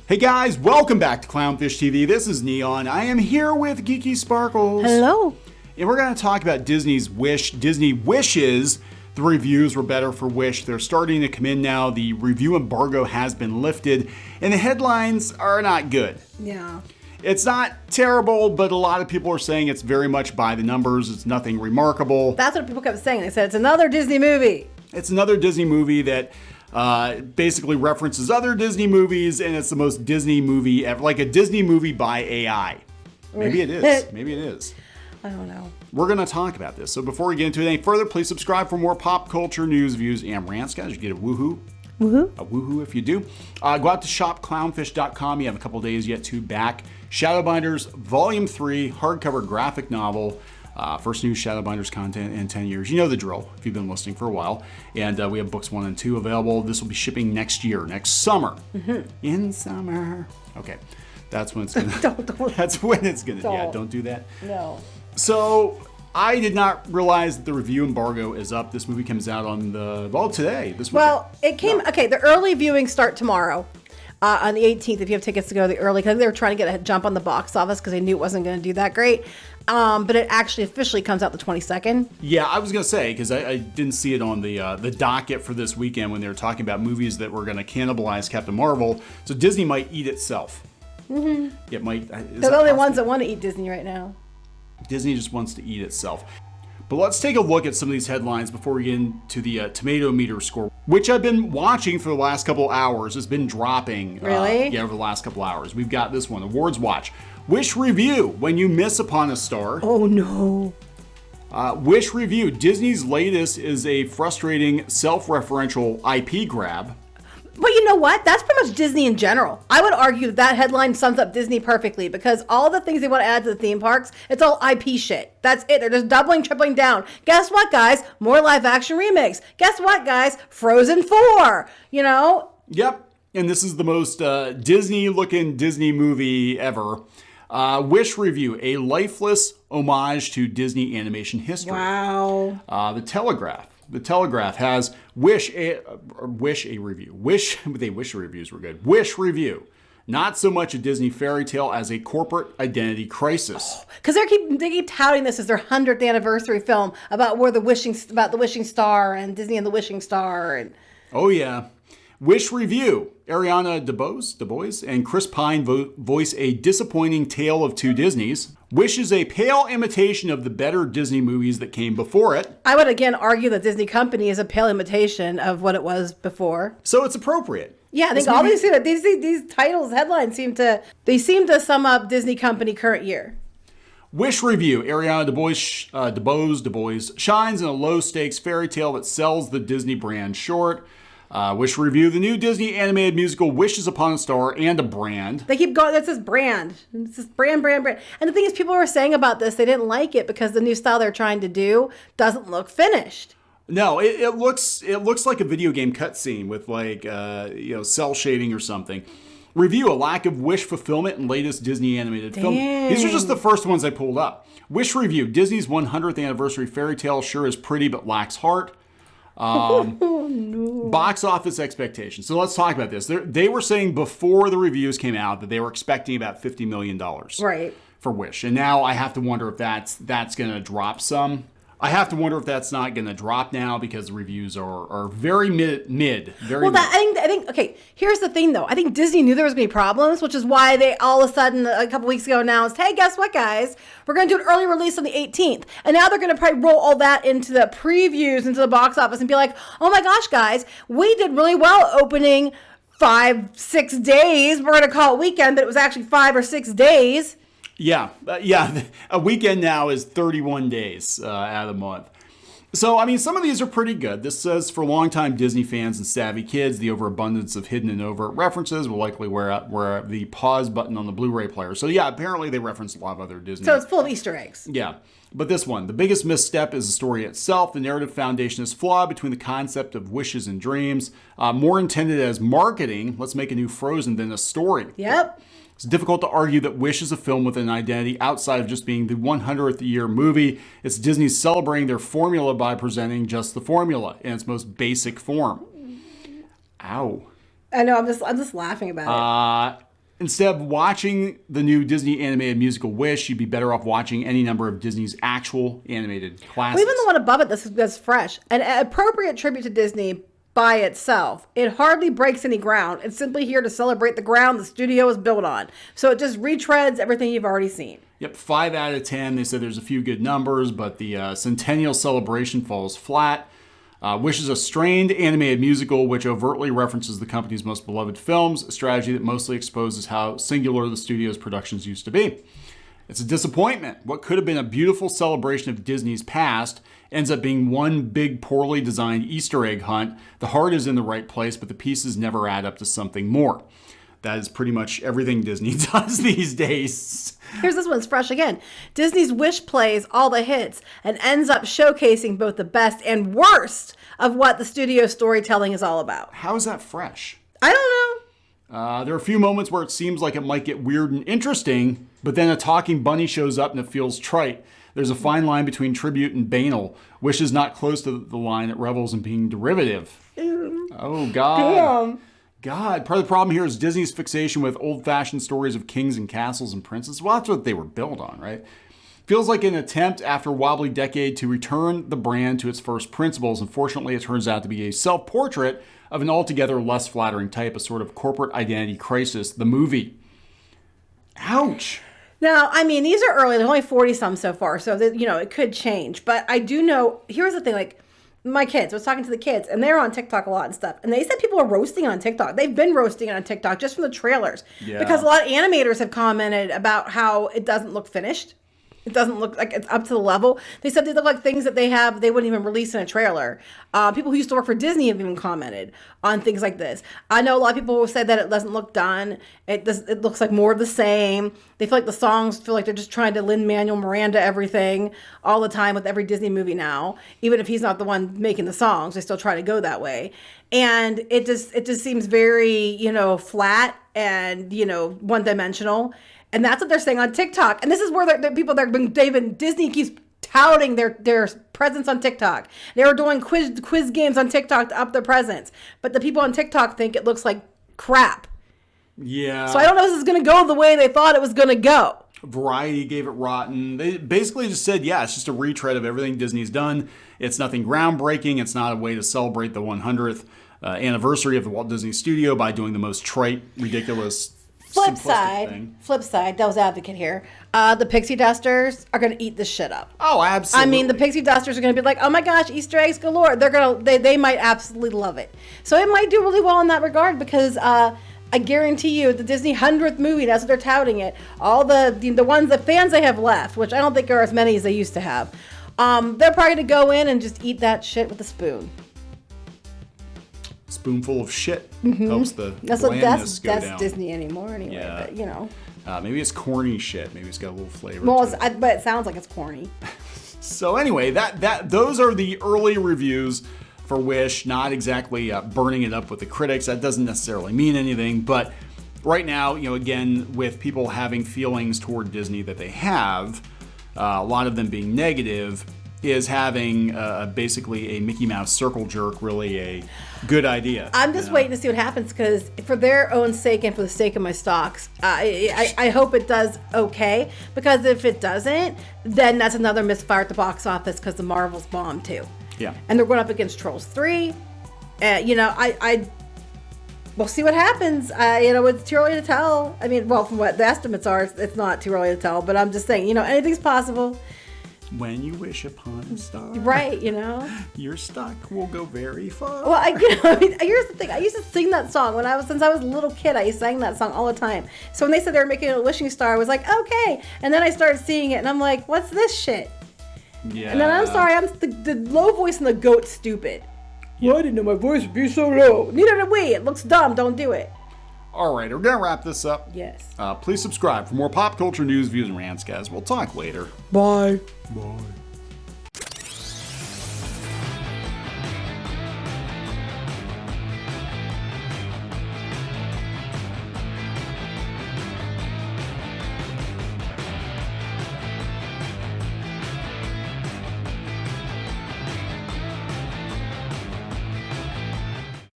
Hey guys, welcome back to Clownfish TV. This is Kneon. I am here with Geeky Sparkles. Hello. And we're going to talk about Disney's Wish. Disney wishes the reviews were better for Wish. They're starting to come in now. The review embargo has been lifted, and the headlines are not good. Yeah. It's not terrible, but a lot of people are saying it's very much by the numbers. It's nothing remarkable. That's what people kept saying. They said it's another Disney movie. It's another Disney movie that basically references other Disney movies, and it's the most Disney movie ever, like a Disney movie by AI. Maybe it is. Maybe it is. I don't know. We're going to talk about this. So before we get into it any further, please subscribe for more pop culture news, views, and rants. Guys, you get a woohoo. Woohoo. A woohoo if you do. Go out to shopclownfish.com. You have a couple days yet to back Shadowbinders Volume 3 hardcover graphic novel. First new Shadowbinders content in 10 years. You know the drill if you've been listening for a while. And we have books 1 and 2 available. This will be shipping next year, next summer. Mm-hmm. In summer. Okay. That's when it's going to... That's when it's going to... Yeah, don't do that. No. So... I did not realize that the review embargo is up. This movie comes out on today. This weekend. Well, it came, okay, the early viewings start tomorrow on the 18th if you have tickets to go to the early, because they were trying to get a jump on the box office because they knew it wasn't going to do that great. But it actually officially comes out the 22nd. Yeah, I was going to say, because I didn't see it on the docket for this weekend when they were talking about movies that were going to cannibalize Captain Marvel. So Disney might eat itself. Mm-hmm. It might. They're the only ones that want to eat Disney right now. Disney just wants to eat itself. But let's take a look at some of these headlines before we get into the tomato meter score, which I've been watching for the last couple hours. It's been dropping. Really? Over the last couple hours. We've got this one, Awards Watch. Wish Review, when you miss upon a star. Oh, no. Wish Review, Disney's latest is a frustrating self-referential IP grab. But you know what? That's pretty much Disney in general. I would argue that headline sums up Disney perfectly because all the things they want to add to the theme parks, it's all IP shit. That's it. They're just doubling, tripling down. Guess what, guys? More live action remakes. Guess what, guys? Frozen 4. You know? Yep. And this is the most Disney-looking Disney movie ever. Wish Review, a lifeless homage to Disney animation history. Wow. The Telegraph has Wish a review. They wish the reviews were good. Wish Review. Not so much a Disney fairy tale as a corporate identity crisis. Because they keep touting this as their 100th anniversary film about the wishing star and Disney and the wishing star. And oh yeah. Wish Review. Ariana DeBose and Chris Pine voice a disappointing tale of two Disneys. Wish is a pale imitation of the better Disney movies that came before it. I would again argue that Disney Company is a pale imitation of what it was before. So it's appropriate. Yeah, I think all these titles, headlines seem to sum up Disney Company current year. Wish Review. Ariana DeBose shines in a low-stakes fairy tale that sells the Disney brand short. Wish Review, the new Disney animated musical wishes upon a star and a brand. They keep going, that's this brand. It's this brand. And the thing is, people were saying about this, they didn't like it because the new style they're trying to do doesn't look finished. No, it looks like a video game cutscene with cell shading or something. Review, a lack of wish fulfillment in latest Disney animated film. These are just the first ones I pulled up. Wish Review, Disney's 100th anniversary fairy tale sure is pretty but lacks heart. Oh, no. Box office expectations. So let's talk about this. They were saying before the reviews came out that they were expecting about $50 million for Wish. And now I have to wonder if that's going to drop some. I have to wonder if that's not going to drop now because the reviews are very mid. I think, okay, here's the thing though. I think Disney knew there was going to be problems, which is why they all of a sudden a couple weeks ago announced, hey, guess what, guys? We're going to do an early release on the 18th. And now they're going to probably roll all that into the previews, into the box office and be like, oh my gosh, guys, we did really well opening 5-6 days. We're going to call it weekend, but it was actually 5 or 6 days. Yeah. A weekend now is 31 days out of the month. So, I mean, some of these are pretty good. This says, for longtime Disney fans and savvy kids, the overabundance of hidden and overt references will likely wear out the pause button on the Blu-ray player. So, yeah, apparently they reference a lot of other Disney. So it's full of Easter eggs. Yeah. But this one, the biggest misstep is the story itself. The narrative foundation is flawed between the concept of wishes and dreams. More intended as marketing, let's make a new Frozen, than a story. Yep. It's difficult to argue that Wish is a film with an identity outside of just being the 100th year movie. It's Disney celebrating their formula by presenting just the formula in its most basic form. Ow. I know, I'm just laughing about it. Instead of watching the new Disney animated musical Wish, you'd be better off watching any number of Disney's actual animated classics. Well, even the one above it that's fresh. An appropriate tribute to Disney by itself. It hardly breaks any ground. It's simply here to celebrate the ground the studio is built on. So it just retreads everything you've already seen. Yep, 5 out of 10. They said there's a few good numbers, but the Centennial Celebration falls flat. Wish is a strained animated musical which overtly references the company's most beloved films, a strategy that mostly exposes how singular the studio's productions used to be. It's a disappointment. What could have been a beautiful celebration of Disney's past ends up being one big, poorly designed Easter egg hunt. The heart is in the right place, but the pieces never add up to something more. That is pretty much everything Disney does these days. Here's this one's fresh again. Disney's Wish plays all the hits and ends up showcasing both the best and worst of what the studio storytelling is all about. How is that fresh? I don't know. There are a few moments where it seems like it might get weird and interesting, but then a talking bunny shows up and it feels trite. There's a fine line between tribute and banal. Wish is not close to the line that revels in being derivative. Oh, God. Damn. God, part of the problem here is Disney's fixation with old-fashioned stories of kings and castles and princes. Well, that's what they were built on, right? Feels like an attempt after a wobbly decade to return the brand to its first principles. Unfortunately, it turns out to be a self-portrait of an altogether less flattering type, a sort of corporate identity crisis, the movie. Ouch. Now, I mean, these are early. There's only 40-some so far, so that, it could change. But I do know, here's the thing, like, my kids, I was talking to the kids, and they're on TikTok a lot and stuff. And they said people are roasting on TikTok. They've been roasting on TikTok just from the trailers. Yeah. Because a lot of animators have commented about how it doesn't look finished. It doesn't look like it's up to the level. They said they look like things that they wouldn't even release in a trailer. People who used to work for Disney have even commented on things like this. I know a lot of people will say that it doesn't look done. It looks like more of the same. They feel like the songs feel like they're just trying to Lin-Manuel Miranda everything all the time with every Disney movie now. Even if he's not the one making the songs, they still try to go that way. And it just seems very, flat and, one-dimensional. And that's what they're saying on TikTok. And this is where Disney keeps touting their presence on TikTok. They were doing quiz games on TikTok to up their presence. But the people on TikTok think it looks like crap. Yeah. So I don't know if this is going to go the way they thought it was going to go. Variety gave it rotten. They basically just said, yeah, it's just a retread of everything Disney's done. It's nothing groundbreaking. It's not a way to celebrate the 100th anniversary of the Walt Disney Studio by doing the most trite, ridiculous Flip side, devil's advocate here. The pixie dusters are going to eat this shit up. Oh, absolutely. I mean, the pixie dusters are going to be like, oh my gosh, Easter eggs galore. They might absolutely love it. So it might do really well in that regard because I guarantee you the Disney 100th movie, that's what they're touting it. All the ones, the fans they have left, which I don't think are as many as they used to have, they're probably going to go in and just eat that shit with a spoon. Spoonful of shit helps the that's down. Disney anymore anyway. Yeah. But maybe it's corny shit. Maybe it's got a little flavor. Well, to it. but it sounds like it's corny. So anyway, those are the early reviews for Wish. Not exactly burning it up with the critics. That doesn't necessarily mean anything. But right now, again, with people having feelings toward Disney that they have, a lot of them being negative, is having basically a Mickey Mouse circle jerk really a good idea. I'm just waiting to see what happens because for their own sake and for the sake of my stocks, I hope it does okay. Because if it doesn't, then that's another misfire at the box office because the Marvels bombed too. Yeah. And they're going up against Trolls 3. We'll see what happens. It's too early to tell. I mean, well, from what the estimates are, it's not too early to tell. But I'm just saying, anything's possible. When you wish upon a star, right? Your stock will go very far. Well, here's the thing. I used to sing that song since I was a little kid. I sang that song all the time. So when they said they were making a wishing star, I was like, okay. And then I started seeing it, and I'm like, what's this shit? Yeah. And then I'm sorry, I'm the low voice and the goat's stupid. Yeah. Well, I didn't know my voice would be so low. Neither did we. It looks dumb. Don't do it. All right, we're going to wrap this up. Yes. Please subscribe for more pop culture news, views, and rants, guys. We'll talk later. Bye. Bye.